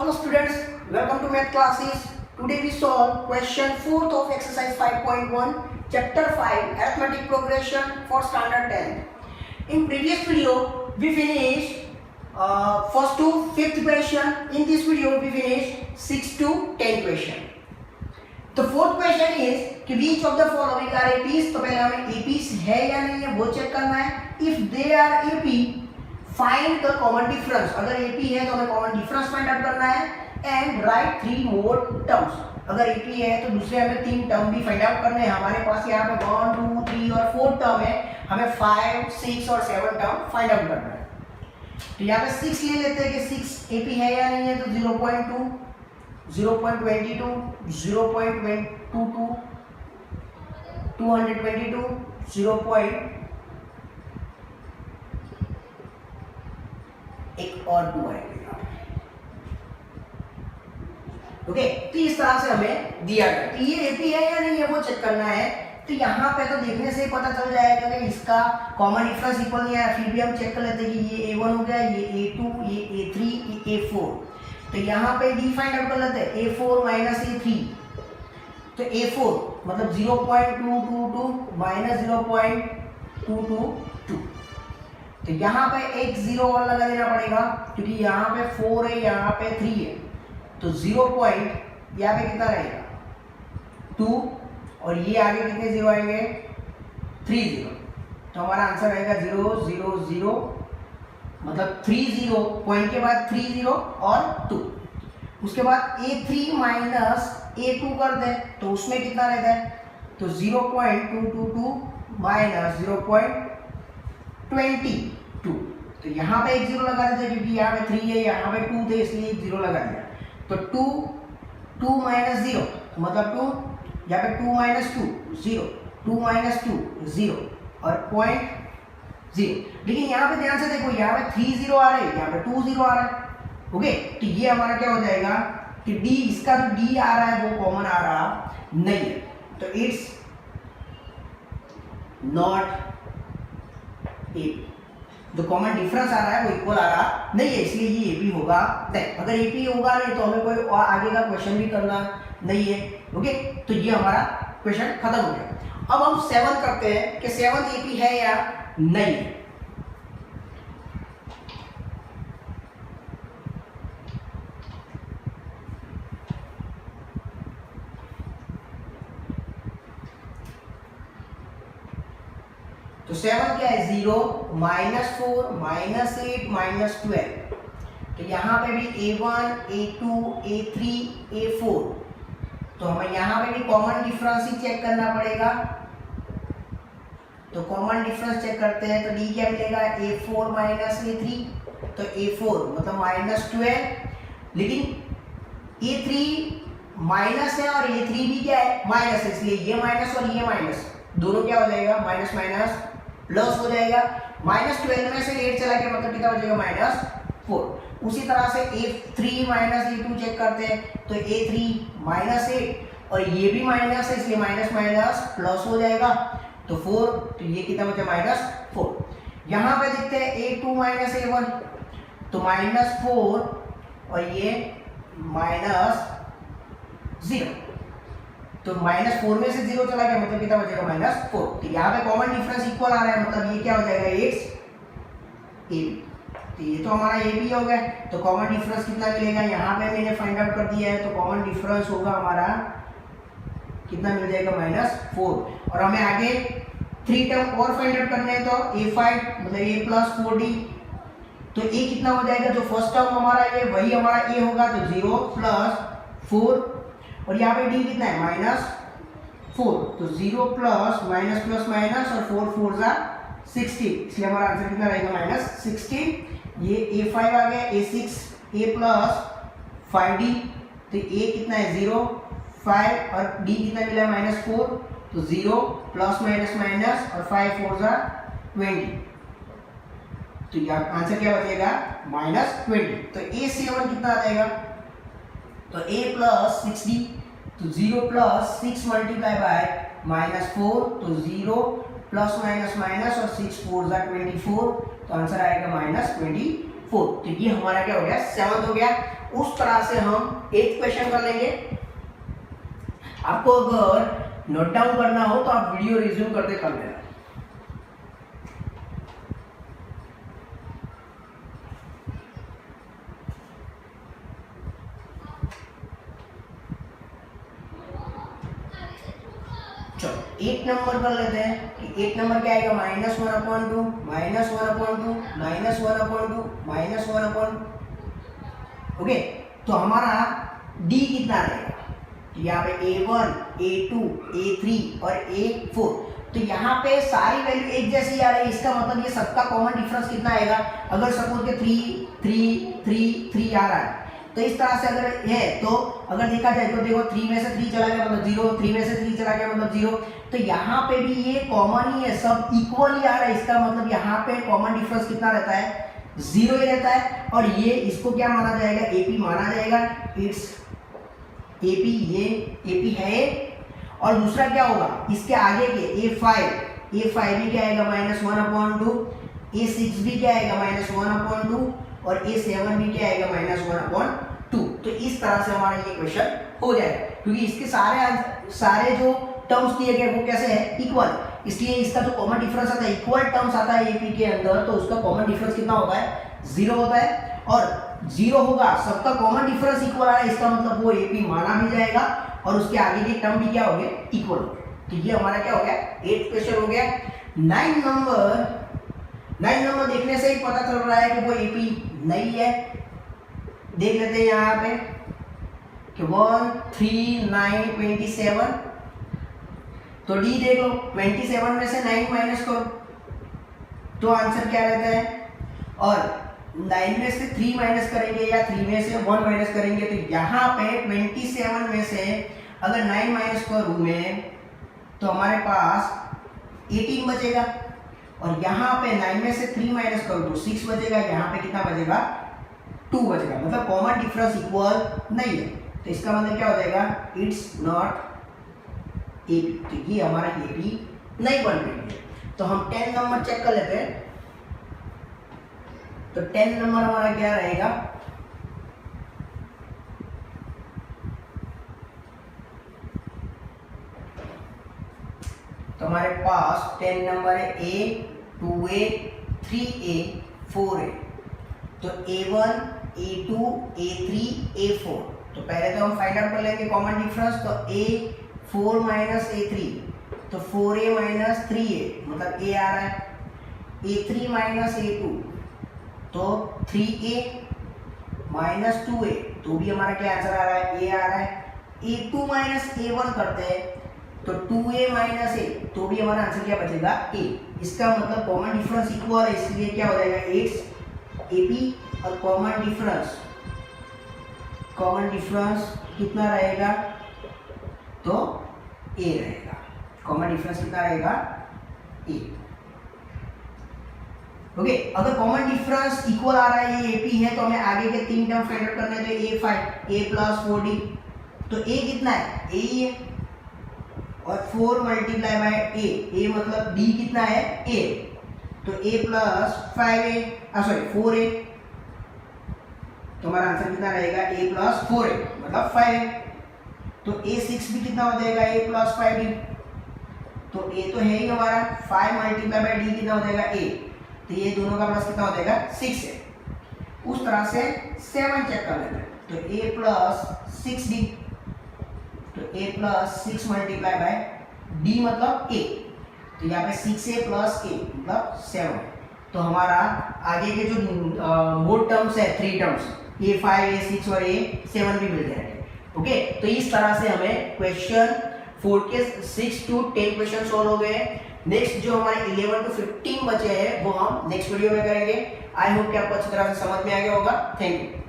Hello students, welcome to math classes. Today we solve question 4th of exercise 5.1 chapter 5 arithmetic progression for standard 10. In previous video we finished first to 5th question. In this video we finished 6 to 10 question. The fourth question is कि which of the following are APs. तो पहले हमें APs है या नहीं है वो check करना है. If they are AP, find the common difference. अगर AP है तो हमें common difference find out करना है and write 3 more terms. अगर AP है तो दूसरे हमें 3 टर्म भी फाइंड आउट करने हैं. हमारे पास यहाँ पे 1, 2, 3 और 4 टर्म है. हमें 5, 6 और 7 टर्म फाइंड आउट करना है. तो यहाँ पे 6 ले लेते हैं कि 6 AP है या नहीं है. तो 0.2, 0.22, 0.22, 222, 0. एक और 2 आएगा. ओके, तो इस तरह से हमें दिया गया कि ये एपी है या नहीं है वो चेक करना है. तो यहाँ पे तो देखने से ही पता चल जाएगा कि इसका कॉमन डिफरेंस इक्वल नहीं है. फिर भी हम चेक कर लेते हैं कि ये A1 हो गया, ये A2, ये A3, ये A4. तो यहाँ पे डी फाइंड आउट कर लेते हैं. A4 माइनस A3, तो A4 मतलब 0.222 माइनस 0.222. तो यहाँ पे एक 0 और लगा देना पड़ेगा क्योंकि यहाँ पे 4 है, यहाँ पे 3 है. तो 0 पॉइंट यहाँ पे कितना रहेगा 2 और ये आगे कितने 0 आएंगे 3 0. तो हमारा आंसर रहेगा 0 0 0 मतलब 3 0 पॉइंट के बाद 3 0 और 2. उसके बाद A3 माइनस A2 कर दे तो उसमें कितना रहता है. तो 0.222 माइनस 0.22. तो यहाँ पे एक 0 लगा देते क्योंकि यहाँ पे 3 है, यहाँ पे 2 थे इसलिए एक 0 लगा दिया. तो 2 माइनस 0 मतलब 2, यहाँ पे 2 माइनस 2 0, 2 माइनस 2 0 और पॉइंट 0. लेकिन यहाँ पे ध्यान से देखो, यहाँ पे 3 0 आ रहे हैं, यहाँ पे 2 0 आ रहा है. ओके, तो ये हमारा क्या हो जाएगा कि डी, इसका जो डी आ रहा है वो कॉमन आ रहा नहीं है. तो इट्स नॉट एपी. जो कॉमन डिफरेंस आ रहा है वो इक्वल आ रहा नहीं है, इसलिए ये एपी होगा नहीं. अगर एपी होगा नहीं तो हमें कोई आगे का क्वेश्चन भी करना नहीं है. ओके, तो ये हमारा क्वेश्चन खत्म हो गया. अब हम 7 करते हैं कि 7 एपी है या नहीं है. तो 7 क्या है 0, -4, -8, -12. तो यहाँ पे भी A1, A2, A3, A4. तो हमें यहाँ पे भी कॉमन डिफरेंस ही चेक करना पड़ेगा. तो कॉमन डिफरेंस चेक करते हैं तो डी क्या मिलेगा A4 माइनस A3. तो A4 मतलब -12. लेकिन A3 माइनस है और A3 भी क्या है माइनस है, इसलिए ये माइनस और ये माइनस दोनों क्या हो जाएगा माइनस माइनस प्लस हो जाएगा. -12 में से 8 चला गया मतलब कितना बचेगा -4. उसी तरह से A3 माइनस A2 चेक करते हैं तो A3 -8 और ये भी माइनस है इसलिए माइनस माइनस प्लस हो जाएगा. तो 4, तो ये कितना बचा -4. यहाँ पे देखते हैं A2 माइनस A1 तो -4 और ये -0. तो -4 में से 0 चला गया मतलब कितना बचेगा -4. तो यहाँ पे कॉमन डिफरेंस इक्वल आ रहा है मतलब ये क्या हो जाएगा इट्स एबी. तो ये तो हमारा एबी हो गया. तो कॉमन डिफरेंस कितना मिलेगा यहाँ पे मैंने फाइंड आउट कर दिया है. तो कॉमन डिफरेंस होगा हमारा कितना मिल जाएगा -4. और हमें आगे 3 टर्म और फाइंड आउट करने हैं तो A5 मतलब A + 4D. तो A कितना हो जाएगा जो फर्स्ट टर्म हमारा ये वही हमारा A होगा. तो 0 + 4 और यहाँ पे D कितना है -4. तो 0 प्लस माइनस प्लस माइनस और 4 4 जा 16, इसलिए हमारा आंसर कितना रहेगा -16. ये A5 आ गया. A6 A + 5D. तो A कितना है 0 5 और D कितना मिला -4. तो 0 प्लस माइनस माइनस और 5 4 जा 20. तो यहाँ आंसर क्या बचेगा -20. तो A7 कितना आ जाएगा तो A + 6D. तो 0 + 6 मल्टीप्लाई बाय -4. तो 0 प्लस माइनस माइनस और 6 4 जा 24. तो आंसर आएगा -24. 4। तो ये हमारा क्या हो गया, 7 हो गया। उस तरह से हम 8th क्वेश्चन कर लेंगे। आपको अगर नोट डाउन करना हो तो आप वीडियो रिज्यूम करते कर लेना। चलो 8 नंबर कर लेते हैं कि 8 नंबर क्या आएगा, -1/2 -1/2 -1/2 -1/2। ओके, तो हमारा डी कितना रहेगा, तो यहाँ पे A1 A2 A3 और A4। तो यहाँ पे सारी वैल्यू एक जैसी आ रही है, इसका मतलब ये सबका कॉमन डिफरेंस कितना आएगा। अगर सपोज के 3 3 3 3 आ रहा है, तो इस तरह से अगर है तो अगर देखा जाए तो देखो 3 में से 3 चला गया मतलब 0, 3 में से 3 चला गया मतलब 0। तो यहाँ पे भी ये कॉमन ही है, सब इक्वल ही आ रहा है। इसका मतलब यहाँ पे कॉमन डिफरेंस कितना रहता है, 0 ही रहता है। और ये इसको क्या माना जाएगा, AP माना जाएगा। इट्स AP, ये AP है। और दूसरा क्या होगा, इसके आगे के A5 भी क्या आएगा, -1/2। A6 भी क्या आएगा, -1/2। और A7 भी क्या आएगा, -1/2। तो इस तरह से हमारा ये क्वेश्चन हो जाएगा, क्योंकि इसके सारे जो टर्म्स दिए गए वो कैसे है, इक्वल। इसलिए इसका जो कॉमन डिफरेंस आता है, इक्वल टर्म्स आता है AP के अंदर, तो उसका कॉमन डिफरेंस कितना होता है, 0 होता है। और 0 होगा, सबका कॉमन डिफरेंस इक्वल आ रहा है, इसका मतलब वो AP माना भी जाएगा और उसके आगे के टर्म भी क्या हो गए, इक्वल। तो ये हमारा क्या हो गया, 8th क्वेश्चन हो गया। 9 नंबर देखने से ही पता चल रहा है कि वो AP नहीं है। देख लेते हैं यहाँ पे कि 1 3 9 27। तो डी देख लो, 27 में से 9 माइनस करो तो आंसर क्या रहता है। और 9 में से 3 माइनस करेंगे या 3 में से 1 माइनस करेंगे, तो यहाँ पे 27 में से अगर 9 माइनस करूँ मैं तो हमारे पास 18 बचेगा। और यहाँ पे 9 में से 3 माइनस करूँ तो 6 बचेगा। यहाँ पे कितना बचेगा, 2 बचेगा। मतलब कॉमन डिफरेंस इक्वल नहीं है, तो इसका मतलब क्या हो जाएगा, इट्स नॉट AP। तो ये हमारा AP नहीं बन रही है। तो हम 10 नंबर चेक कर लेते हैं। तो 10 नंबर हमारा क्या रहेगा, तो हमारे पास 10 नंबर है A 2A 3A 4A। तो A1 A2 A3 A4। तो पहले तो हम फाइंड आउट कर लेंगे कॉमन डिफरेंस। तो A4 माइनस A3, तो 4A माइनस 3A मतलब A आ रहा है। A3 माइनस A2, तो 3A माइनस 2A, तो भी हमारा क्या आंसर आ रहा है, A आ रहा है। A2 माइनस A1 करते हैं तो 2A माइनस A, तो भी हमारा आंसर क्या बचेगा, A। इसका मतलब कॉमन डिफरेंस इक्वल है, इसलिए क्या हो जाएगा, इट्स AP। और कॉमन डिफरेंस कितना रहेगा, तो A रहेगा। कॉमन डिफरेंस कितना रहेगा, A। ओके, अगर कॉमन डिफरेंस इक्वल आ रहा है, ये AP है, तो हमें आगे के 3 टर्म फाइंड आउट करने हैं। तो A5 A प्लस 4D, तो A कितना है, A ही है। और 4 मल्टीप्लाई बाय A मतलब D कितना है, A। तो A प्लस 4A, तो हमारा आंसर कितना रहेगा, A प्लस 4A मतलब 5A। तो A6 भी कितना हो जाएगा, A प्लस 5D। तो A तो है ही हमारा, 5 मल्टीप्लाई बाय D कितना हो जाएगा, A। तो ये दोनों का प्लस कितना हो जाएगा, 6 है। उस तरह से 7 चेक कर लेते हैं। तो A प्लस 6D, तो A plus 6 multiply by D मतलब A। तो यहाँ पे 6A प्लस A मतलब 7। तो हमारा आगे के जो मोड टर्म्स है, 3 टर्म्स A5 A6 और A7 भी मिल जाएंगे। ओके, तो इस तरह से हमें क्वेश्चन 4 के 6 to 10 क्वेश्चन सॉल्व हो गए। नेक्स्ट जो हमारे 11 to 15 बचे हैं वो हम नेक्स्ट वीडियो में करेंगे। आई होप कि आपको अच्छी तरह से समझ में आ गया होगा। Thank you.